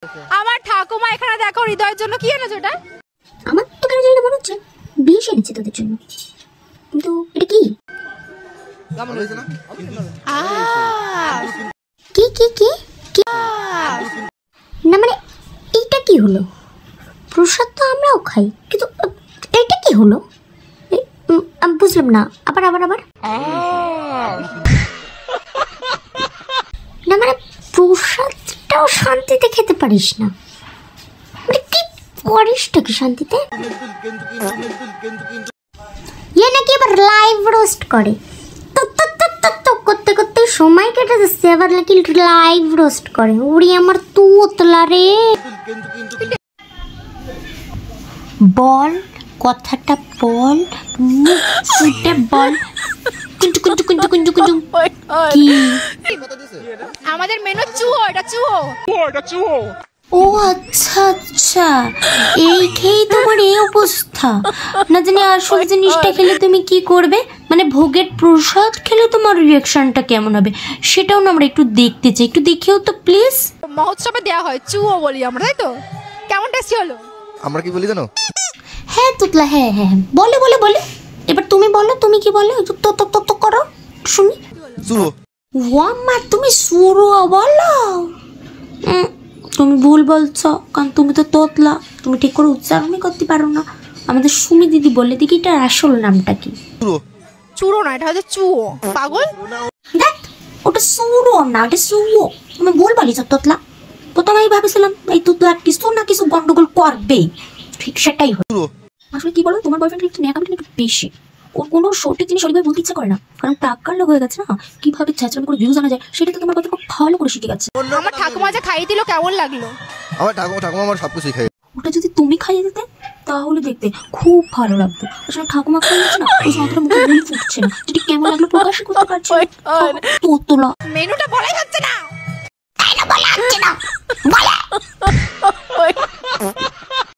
আমার ঠাকুমা এখানে দেখো হৃদয়ের জন্য কি এনেছো এটা? আমার তো কেন জানি না মনে হচ্ছে বিষ এনেছে তোদের জন্য, কিন্তু এটা কি? কি কি কি কি না মানে এইটা কি হলো? প্রসাদ তো আমরাও খাই, কিন্তু এটা কি হলো? আমি বুঝলাম না। আবার আবার আবার না মানে প্রসাদটাও শান্তিতে খেতে পারিস না? মানে কি করিসটা কি শান্তিতে? ইয়ে নাকি এবার লাইভ রোস্ট করে, তো করতে করতে সময় কেটে যাচ্ছে, আবার নাকি লাইভ রোস্ট করে। ওরে আমার তুতলা রে। বল কথাটা বল, ফুটে বল। কুঞ্চু কুঞ্চু কুঞ্চু কুঞ্চু কুঞ্চু কি? আমাদের মেনু চুয়ো, এটা চুয়ো। ও আচ্ছা আচ্ছা, এই খেয়েই তোমার এই অবস্থা। না জানি আসল জিনিসটা খেলে তুমি কি করবে, মানে ভোগের প্রসাদ খেলে তোমার রিয়াকশনটা কেমন হবে সেটাও না আমরা একটু দেখতে চাই। একটু দেখিও তো প্লিজ। মহোৎসবে দেওয়া হয় চুয়ো বলি আমরা, তাই তো? কেমন টেস্টি হলো? আমরা কি বলি জানো? হ্যাঁ তুতলা, হ্যাঁ হ্যাঁ বলে বলে বলে। এবার তুমি বলো, তুমি কি বলো? তো করো শুনি। সুরো। ওয়াম্মা তুমি সুরো বলো? তুমি ভুল বলছো, কারণ তুমি তো তোতলা, তুমি ঠিক করে উচ্চারণই করতে পারো না। আমাদের সুমি দিদি বলে দেখি এটার আসল নামটা কি? চুরো না, এটা হচ্ছে চুয়ো। পাগল, দেখ ওটা সুরো না, ওটা সুয়ো। তুমি ভুল বলিস তোতলা। প্রথমে আমি ভাবেছিলাম এই তোতলা কিছু না কিছু গন্ডগোল করবেই, ঠিক সেটাই হলো। আসলে কি বলো, তোমার বয়ফ্রেন্ড একটু ন্যাকামিটা একটু বেশি। ওর কোনো সঠিক জিনিস সঠিকভাবে বলতে ইচ্ছা করে না, কারণ টাকার লোক হয়ে গেছে না। কিভাবে ছেঁচড়ামি করে ভিউজ আনা যায় সেটা তো তোমার বয়ফ্রেন্ড খুব ভালো করে শিখে গেছে। আমার ঠাকুমা যে খাইয়ে দিল কেমন লাগলো? আমার ঠাকুমা আমার সবকিছুই খাই। ওটা যদি তুমি খাইয়ে দিতে তাহলে দেখতে খুব ভালো লাগতো। আসলে ঠাকুমা খাইয়েছে না, ওই মাত্রা মুখে বলি ফুটছে না, যেটি কেমন লাগলো প্রকাশ করতে পারছি না। তোতলা মেনুটা বলাই হচ্ছে না, তাই না, বলা হচ্ছে না, বলে